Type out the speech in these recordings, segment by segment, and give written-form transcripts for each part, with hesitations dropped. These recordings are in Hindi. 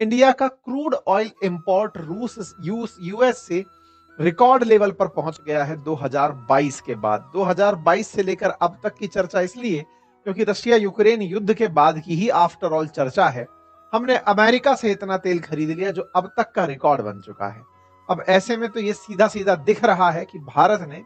इंडिया का क्रूड ऑयल इंपोर्ट यूएस से रिकॉर्ड लेवल पर पहुंच गया है 2022 के बाद। 2022 से लेकर अब तक की चर्चा इसलिए क्योंकि रशिया यूक्रेन युद्ध के बाद की ही आफ्टर ऑल चर्चा है। हमने अमेरिका से इतना तेल खरीद लिया जो अब तक का रिकॉर्ड बन चुका है। अब ऐसे में तो ये सीधा सीधा दिख रहा है कि भारत ने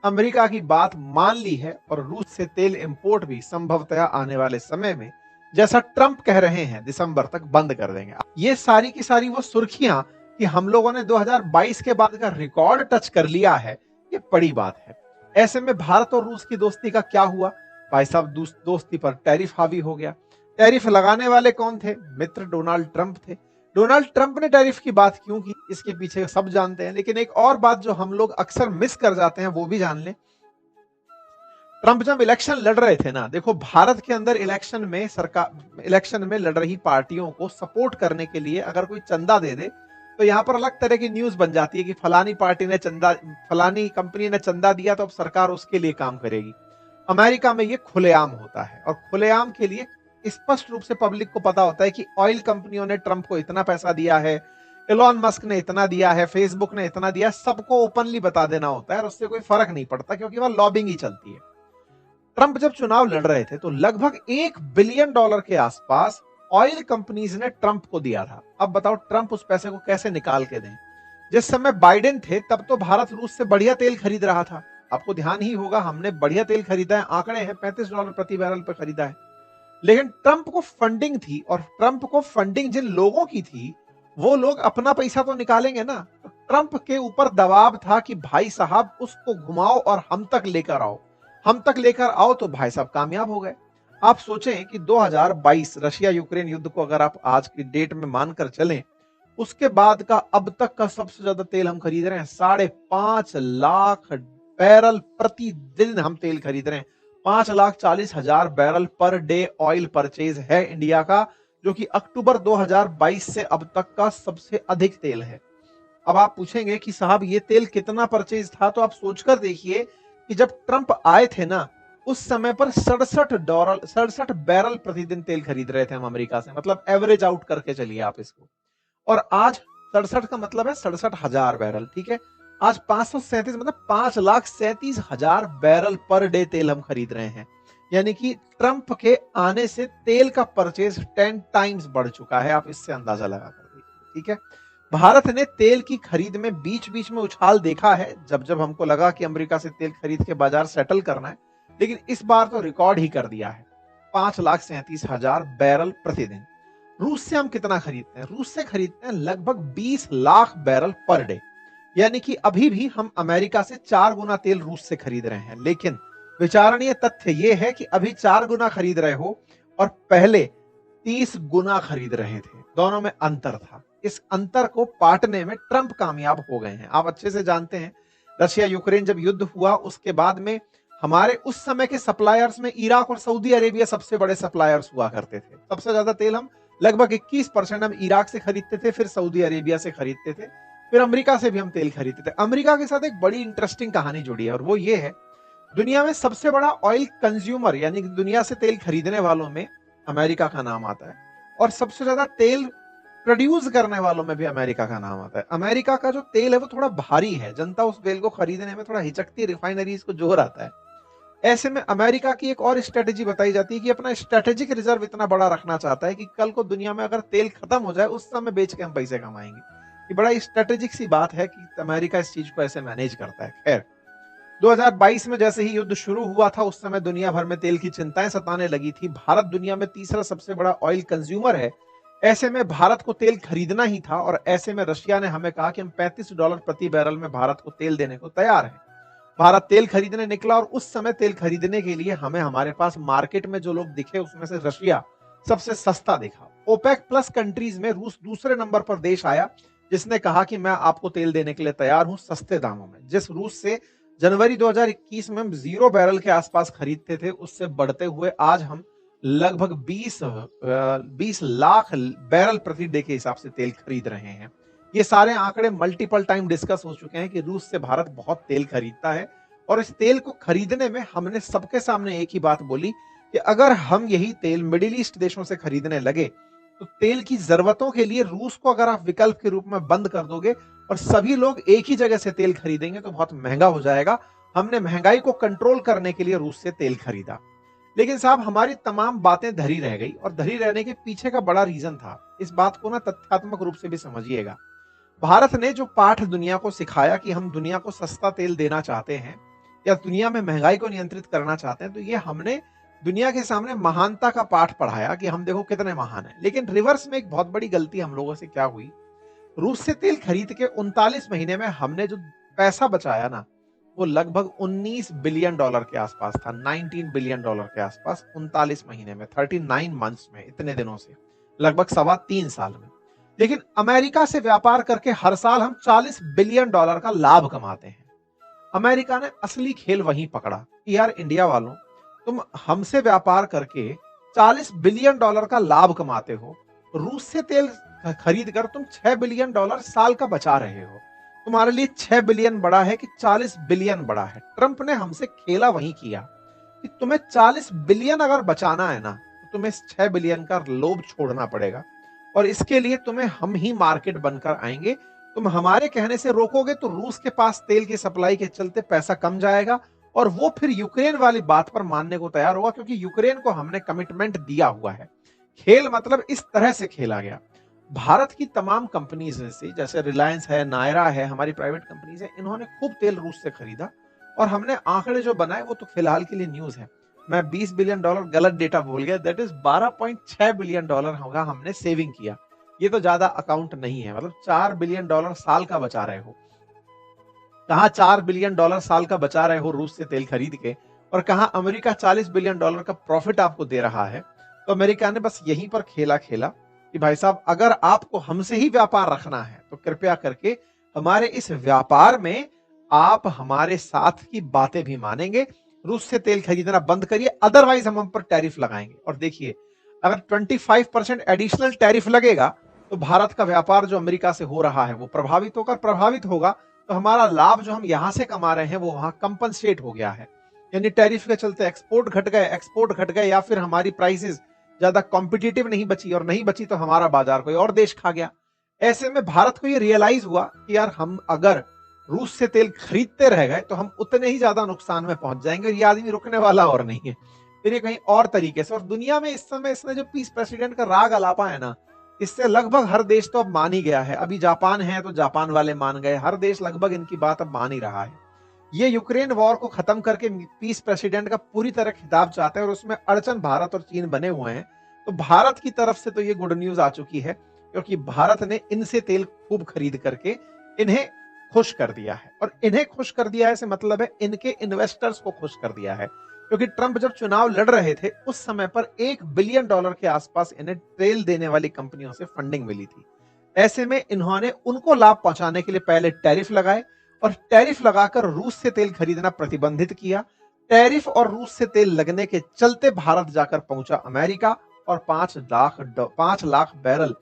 अमेरिका की बात मान ली है और रूस से तेल इंपोर्ट भी संभवतः आने वाले समय में, जैसा ट्रंप कह रहे हैं, दिसंबर तक बंद कर देंगे। ये सारी की सारी वो सुर्खियां कि हम लोगों ने 2022 के बाद का रिकॉर्ड टच कर लिया है, ये बड़ी बात है। ऐसे में भारत और रूस की दोस्ती का क्या हुआ? भाई साहब, दोस्ती पर टैरिफ हावी हो गया। टैरिफ लगाने वाले कौन थे? मित्र डोनाल्ड ट्रंप थे। डोनाल्ड ट्रंप ने टैरिफ की बात क्यों की, इसके पीछे सब जानते हैं। लेकिन एक और बात जो हम लोग अक्सर मिस कर जाते हैं वो भी जान लें। ट्रंप जब इलेक्शन लड़ रहे थे ना, देखो भारत के अंदर इलेक्शन में लड़ रही पार्टियों को सपोर्ट करने के लिए अगर कोई चंदा दे दे तो यहां पर अलग तरह की न्यूज बन जाती है कि फलानी पार्टी ने चंदा, फलानी कंपनी ने चंदा दिया तो अब सरकार उसके लिए काम करेगी। अमेरिका में ये खुलेआम होता है और खुलेआम के लिए स्पष्ट रूप से पब्लिक को पता होता है कि ऑयल कंपनियों ने ट्रंप को इतना पैसा दिया है, एलॉन मस्क ने इतना दिया है, फेसबुक ने इतना दिया, सबको ओपनली बता देना होता है और उससे कोई फर्क नहीं पड़ता क्योंकि वह लॉबिंग ही चलती है। ट्रंप जब चुनाव लड़ रहे थे तो लगभग $1 बिलियन के आसपास ऑयल कंपनीज ने ट्रंप को दिया था। अब बताओ ट्रंप उस पैसे को कैसे निकाल के दें? जिस समय बाइडेन थे तब तो भारत रूस से बढ़िया तेल खरीद रहा था। आपको ध्यान ही होगा, हमने बढ़िया तेल खरीदा है, आंकड़े हैं, $35 प्रति बैरल पर खरीदा है। लेकिन ट्रंप को फंडिंग थी और ट्रंप को फंडिंग जिन लोगों की थी वो लोग अपना पैसा तो निकालेंगे ना। तो ट्रंप के ऊपर दबाव था कि भाई साहब उसको घुमाओ और हम तक लेकर आओ, हम तक लेकर आओ, तो भाई साहब कामयाब हो गए। आप सोचें कि 2022 रशिया यूक्रेन युद्ध को अगर आप आज की डेट में मानकर चलें, उसके बाद का अब तक का सबसे ज्यादा तेल हम खरीद रहे हैं। 5.5 लाख बैरल प्रतिदिन हम तेल खरीद रहे हैं। 5,40,000 barrel per day oil purchase है इंडिया का, जो कि अक्टूबर 2022 से अब तक का सबसे अधिक तेल है। अब आप पूछेंगे कि साहब ये तेल कितना परचेज था, तो आप सोचकर देखिए कि जब ट्रंप आए थे ना उस समय पर $67 बैरल प्रतिदिन तेल खरीद रहे थे हम अमेरिका से, मतलब एवरेज आउट करके चलिए आप इसको। और आज 67 का मतलब है 67,000 बैरल, ठीक है। आज 537 मतलब 5,37,000 बैरल पर डे तेल हम खरीद रहे हैं। यानी कि ट्रंप के आने से तेल का परचेज 10 टाइम्स बढ़ चुका है। आप इससे अंदाजा लगा कर देखिए, ठीक है। भारत ने तेल की खरीद में बीच बीच में उछाल देखा है, जब जब हमको लगा कि अमेरिका से तेल खरीद के बाजार सेटल करना है, लेकिन इस बार तो रिकॉर्ड ही कर दिया है, 5,37,000 बैरल प्रतिदिन। रूस से हम कितना खरीदते हैं? रूस से खरीदते हैं लगभग 20 लाख बैरल पर डे। यानी कि अभी भी हम अमेरिका से 4 गुना तेल रूस से खरीद रहे हैं। लेकिन विचारणीय तथ्य यह है कि अभी 4 गुना खरीद रहे हो और पहले 30 गुना खरीद रहे थे, दोनों में अंतर था। इस अंतर को पाटने में ट्रंप कामयाब हो गए हैं। आप अच्छे से जानते हैं, रशिया यूक्रेन जब युद्ध हुआ उसके बाद में हमारे उस समय के सप्लायर्स में इराक और सऊदी अरेबिया सबसे बड़े सप्लायर्स हुआ करते थे। सबसे ज्यादा तेल हम लगभग 21% हम इराक से खरीदते थे, फिर सऊदी अरेबिया से खरीदते थे, फिर अमेरिका से भी हम तेल खरीदते थे। अमेरिका के साथ एक बड़ी इंटरेस्टिंग कहानी जुड़ी है और वो ये है, दुनिया में सबसे बड़ा ऑयल कंज्यूमर यानी दुनिया से तेल खरीदने वालों में अमेरिका का नाम आता है और सबसे ज्यादा तेल प्रोड्यूस करने वालों में भी अमेरिका का नाम आता है। अमेरिका का जो तेल है वो थोड़ा भारी है, जनता उस तेल को खरीदने में थोड़ा हिचकती, रिफाइनरीज को जोर आता है। ऐसे में अमेरिका की एक और स्ट्रेटेजी बताई जाती है कि अपना स्ट्रेटेजिक रिजर्व इतना बड़ा रखना चाहता है कि कल को दुनिया में अगर तेल खत्म हो जाए उस समय बेच के हम पैसे कमाएंगे। ये बड़ा स्ट्रेटेजिक सी बात है कि अमेरिका इस चीज को ऐसे मैनेज करता है। खैर, 2022 में जैसे ही युद्ध शुरू हुआ था उस समय दुनिया भर में तेल की चिंताएं सताने लगी थी। भारत दुनिया में तीसरा सबसे बड़ा ऑयल कंज्यूमर है। ऐसे में भारत को तेल खरीदना ही था और ऐसे में रशिया ने हमें कहा कि हम $35 प्रति बैरल में भारत को तेल देने को तैयार है। भारत तेल खरीदने निकला और उस समय तेल खरीदने के लिए हमें हमारे पास मार्केट में जो लोग दिखे उसमें से रशिया सबसे सस्ता दिखा। ओपेक प्लस कंट्रीज में रूस दूसरे नंबर पर देश आया जिसने कहा कि मैं आपको तेल देने के लिए तैयार हूं सस्ते दामों में। जिस रूस से जनवरी 2021 में हम 0 बैरल के आसपास खरीदते थे, उससे बढ़ते हुए आज हम लगभग 20 लाख बैरल प्रति डे के हिसाब से तेल खरीद रहे हैं। ये सारे आंकड़े मल्टीपल टाइम डिस्कस हो चुके हैं कि रूस से भारत बहुत तेल खरीदता है और इस तेल को खरीदने में हमने सबके सामने एक ही बात बोली कि अगर हम यही तेल मिडिल ईस्ट देशों से खरीदने लगे तो तेल की जरूरतों के लिए रूस को अगर आप विकल्प के रूप में बंद कर दोगे और सभी लोग एक ही जगह से तेल खरीदेंगे तो बहुत महंगा हो जाएगा। हमने महंगाई को कंट्रोल करने के लिए रूस से तेल खरीदा। लेकिन साहब हमारी तमाम बातें धरी रह गई और धरी रहने के पीछे का बड़ा रीजन था। इस बात को ना तथ्यात्मक रूप से भी समझिएगा। भारत ने जो पाठ दुनिया को सिखाया कि हम दुनिया को सस्ता तेल देना चाहते हैं या दुनिया में महंगाई को नियंत्रित करना चाहते हैं, तो ये हमने दुनिया के सामने महानता का पाठ पढ़ाया कि हम देखो कितने महान हैं। लेकिन रिवर्स में एक बहुत बड़ी गलती हम लोगों से क्या हुई, रूस से तेल खरीद के 39 महीने में हमने जो पैसा बचाया ना, वो लगभग 19 बिलियन डॉलर के आसपास था। 19 बिलियन डॉलर के आसपास 39 महीने में, 39 मंथ्स में, इतने दिनों से, लगभग 3.25 साल में। लेकिन अमेरिका से व्यापार करके हर साल हम 40 बिलियन डॉलर का लाभ कमाते हैं। अमेरिका ने असली खेल वहीं पकड़ा कि यार इंडिया वालों, तुम हमसे व्यापार करके 40 बिलियन डॉलर का लाभ कमाते हो, रूस से तेल खरीद कर तुम 6 बिलियन डॉलर साल का बचा रहे हो। तुम्हारे लिए 6 बिलियन बड़ा है कि 40 बिलियन बड़ा है? ट्रंप ने हमसे खेला वहीं किया कि तुम्हें 40 बिलियन अगर बचाना है ना, तो तुम्हें 6 बिलियन का लोभ छोड़ना पड़ेगा और इसके लिए तुम्हें हम ही मार्केट बनकर आएंगे। तुम हमारे कहने से रोकोगे तो रूस के पास तेल की सप्लाई के चलते पैसा कम जाएगा और वो फिर यूक्रेन वाली बात पर मानने को तैयार होगा, क्योंकि यूक्रेन को हमने कमिटमेंट दिया हुआ है। खेल मतलब इस तरह से खेला गया। भारत की तमाम कंपनीज में से, जैसे रिलायंस है, नायरा है, हमारी प्राइवेट कंपनीज है, इन्होंने खूब तेल रूस से खरीदा और हमने आंकड़े जो बनाए वो तो फिलहाल के लिए न्यूज है। मैं 20 बिलियन डॉलर गलत डेटा बोल गया, दैट इज 12.6 बिलियन डॉलर होगा हमने सेविंग किया। ये तो ज्यादा अकाउंट नहीं है, मतलब 4 बिलियन डॉलर साल का बचा रहे हो। कहां 4 बिलियन डॉलर साल का बचा रहे हो रूस से तेल खरीद के, और कहां अमेरिका 40 बिलियन डॉलर का प्रॉफिट आपको दे रहा है। तो अमेरिका ने बस यहीं पर खेला खेला कि भाई साहब, अगर आपको हमसे ही व्यापार रखना है तो कृपया करके हमारे इस व्यापार में आप हमारे साथ की बातें भी मानेंगे, रूस से तेल खरीदना बंद करिए, अदरवाइज हम पर टैरिफ लगाएंगे। और देखिए, अगर 25% एडिशनल टैरिफ लगेगा तो भारत का व्यापार जो अमेरिका से हो रहा है वो प्रभावित होगा। तो हमारा लाभ जो हम यहां से कमा रहे हैं वो वहां कंपनसेट हो गया है। यानी टैरिफ के चलते एक्सपोर्ट घट गए या फिर हमारी प्राइसेस ज्यादा कॉम्पिटिटिव नहीं बची, और नहीं बची तो हमारा बाजार कोई और देश खा गया। ऐसे में भारत को ये रियलाइज हुआ कि यार हम अगर रूस से तेल खरीदते रह गए तो हम उतने ही ज्यादा नुकसान में पहुंच जाएंगे, और ये आदमी रुकने वाला और नहीं है। फिर ये कहीं और तरीके से, और दुनिया में इस समय इसने जो पीस प्रेसिडेंट का राग अलापा है ना, इससे लगभग हर देश तो अब मान ही गया है। अभी जापान है तो जापान वाले मान गए, हर देश लगभग इनकी बात अब मान ही रहा है। ये यूक्रेन वॉर को खत्म करके पीस प्रेसिडेंट का पूरी तरह खिताब चाहते हैं, और उसमें अड़चन भारत और चीन बने हुए हैं। तो भारत की तरफ से तो ये गुड न्यूज आ चुकी है, क्योंकि भारत ने इनसे तेल खूब खरीद करके इन्हें खुश कर दिया है। और इन्हें खुश कर दिया है से मतलब है इनके इन्वेस्टर्स को खुश कर दिया है, क्योंकि ट्रंप जब चुनाव लड़ रहे थे उस समय पर 1 बिलियन डॉलर के आसपास इन्हें तेल देने वाली कंपनियों से फंडिंग मिली थी। ऐसे में इन्होंने उनको लाभ पहुंचाने के लिए पहले टैरिफ लगाए, और टैरिफ लगाकर रूस से तेल खरीदना प्रतिबंधित किया। टैरिफ और रूस से तेल लगने के चलते भारत जाकर पहुंचा अमेरिका, और 5 लाख बैरल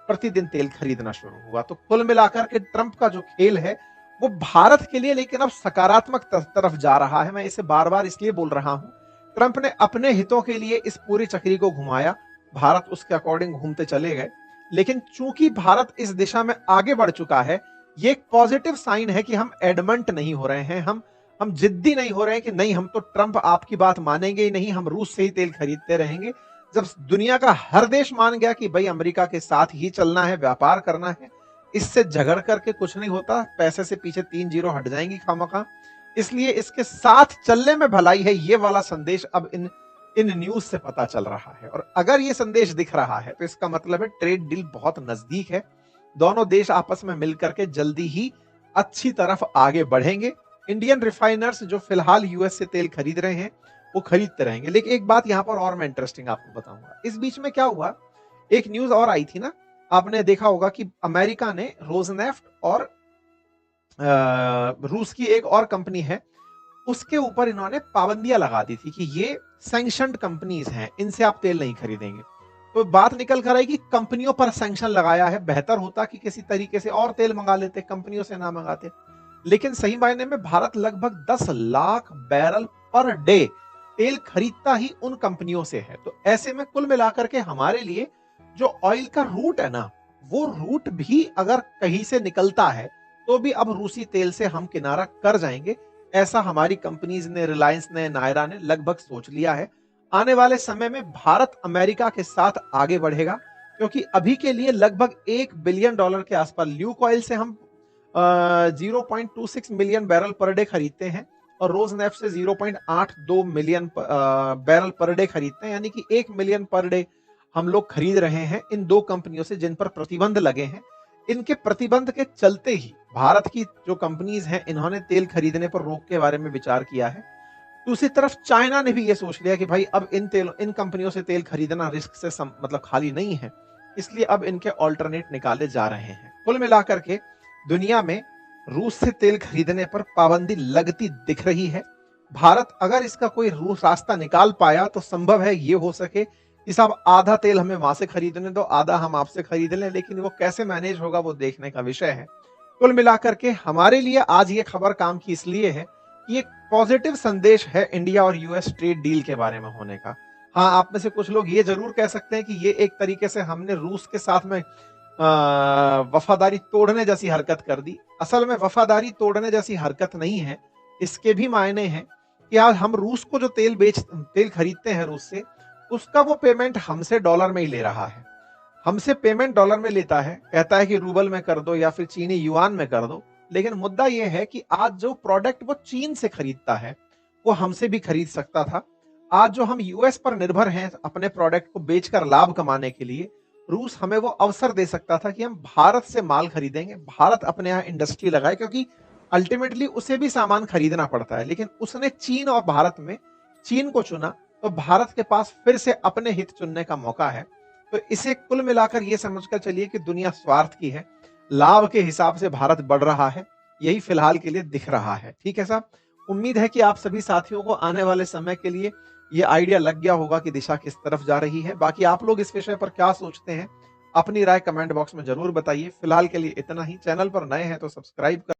प्रतिदिन तेल खरीदना शुरू हुआ। तो कुल मिलाकर के ट्रंप का जो खेल है वो भारत के लिए लेकिन अब सकारात्मक तरफ जा रहा है। मैं इसे बार बार इसलिए बोल रहा हूं, ट्रंप ने अपने हितों के लिए इस पूरी चक्री को घुमाया, भारत उसके अकॉर्डिंग घूमते चले गए। लेकिन चूंकि भारत इस दिशा में आगे बढ़ चुका है, ये एक पॉजिटिव साइन है कि हम एडमंट नहीं हो रहे हैं, हम जिद्दी नहीं हो रहे हैं कि नहीं हम तो ट्रंप आपकी बात मानेंगे ही नहीं, हम रूस से ही तेल खरीदते रहेंगे। जब दुनिया का हर देश मान गया कि भाई अमेरिका के साथ ही चलना है, व्यापार करना है, इससे झगड़ करके कुछ नहीं होता, पैसे से पीछे 3 जीरो हट जाएंगी खामखा, इसलिए इसके साथ चलने में भलाई है, ये वाला संदेश अब इन न्यूज से पता चल रहा है। और अगर ये संदेश दिख रहा है तो इसका मतलब है ट्रेड डील बहुत नजदीक है, दोनों देश आपस में मिलकर के जल्दी ही अच्छी तरफ आगे बढ़ेंगे। इंडियन रिफाइनर्स जो फिलहाल यूएस से तेल खरीद रहे हैं वो खरीदते रहेंगे। लेकिन एक बात यहां पर और मैं इंटरेस्टिंग आपको बताऊंगा, इस बीच में क्या हुआ, एक न्यूज और आई थी ना, आपने देखा होगा कि अमेरिका ने रोजनेफ्ट और रूस की एक और कंपनी है उसके ऊपर इन्होंने पाबंदियां लगा दी थी कि ये सैंक्शनड कंपनीज हैं, इनसे आप तेल नहीं खरीदेंगे। तो बात निकल कर आई कि कंपनियों पर सैंक्शन लगाया है, बेहतर होता कि किसी तरीके से और तेल मंगा लेते, कंपनियों से ना मंगाते। लेकिन सही मायने में भारत लगभग 10 लाख बैरल पर डे तेल खरीदता ही उन कंपनियों से है। तो ऐसे में कुल मिलाकर के हमारे लिए जो ऑयल का रूट है ना, वो रूट भी अगर कहीं से निकलता है तो भी अब रूसी तेल से हम किनारा कर जाएंगे, ऐसा हमारी कंपनीज ने, रिलायंस ने, नायरा ने लगभग सोच लिया है। आने वाले समय में भारत अमेरिका के साथ आगे बढ़ेगा, क्योंकि अभी के लिए लगभग $1 बिलियन के आसपास ल्यूक ऑयल से हम 0.26 मिलियन बैरल पर डे खरीदते हैं और रोज नेफ्ट से 0.82 मिलियन बैरल पर डे खरीदते हैं, यानी कि 1 मिलियन पर डे हम लोग खरीद रहे हैं इन दो कंपनियों से जिन पर प्रतिबंध लगे हैं। इनके प्रतिबंध के चलते ही भारत की जो कंपनीज हैं इन्होंने तेल खरीदने पर रोक के बारे में विचार किया है। दूसरी तरफ चाइना ने भी ये सोच लिया कि भाई अब इन कंपनियों से तेल खरीदना रिस्क से मतलब खाली नहीं है, इसलिए अब इनके ऑल्टरनेट निकाले जा रहे हैं। कुल मिलाकर के दुनिया में रूस से तेल खरीदने पर पाबंदी लगती दिख रही है। भारत अगर इसका कोई रूस रास्ता निकाल पाया तो संभव है ये हो सके कि साहब आधा तेल हमें वहां से खरीदने दो, आधा हम आपसे खरीद लें, लेकिन वो कैसे मैनेज होगा वो देखने का विषय है। कुल मिलाकर के हमारे लिए आज ये खबर काम की इसलिए है कि एक पॉजिटिव संदेश है इंडिया और यूएस ट्रेड डील के बारे में होने का। हाँ, आप में से कुछ लोग ये जरूर कह सकते हैं कि ये एक तरीके से हमने रूस के साथ में वफादारी तोड़ने जैसी हरकत कर दी। असल में वफादारी तोड़ने जैसी हरकत नहीं है, इसके भी मायने हैं कि आज हम रूस को जो तेल खरीदते हैं रूस से, उसका वो पेमेंट हमसे डॉलर में ही ले रहा है। हमसे पेमेंट डॉलर में लेता है, कहता है कि रूबल में कर दो या फिर चीनी युआन में कर दो, लेकिन मुद्दा यह है कि आज जो प्रोडक्ट वो चीन से खरीदता है वो हमसे भी खरीद सकता था। आज जो हम यूएस पर निर्भर हैं अपने प्रोडक्ट को बेचकर लाभ कमाने के लिए, रूस हमें वो अवसर दे सकता था कि हम भारत से माल खरीदेंगे, भारत अपने यहाँ इंडस्ट्री लगाए, क्योंकि अल्टीमेटली उसे भी सामान खरीदना पड़ता है। लेकिन उसने चीन और भारत में चीन को चुना, तो भारत के पास फिर से अपने हित चुनने का मौका है। तो इसे कुल मिलाकर ये समझकर चलिए कि दुनिया स्वार्थ की है, लाभ के हिसाब से भारत बढ़ रहा है, यही फिलहाल के लिए दिख रहा है। ठीक है साहब, उम्मीद है कि आप सभी साथियों को आने वाले समय के लिए ये आइडिया लग गया होगा कि दिशा किस तरफ जा रही है। बाकी आप लोग इस विषय पर क्या सोचते हैं, अपनी राय कमेंट बॉक्स में जरूर बताइए। फिलहाल के लिए इतना ही। चैनल पर नए हैं तो सब्सक्राइब कर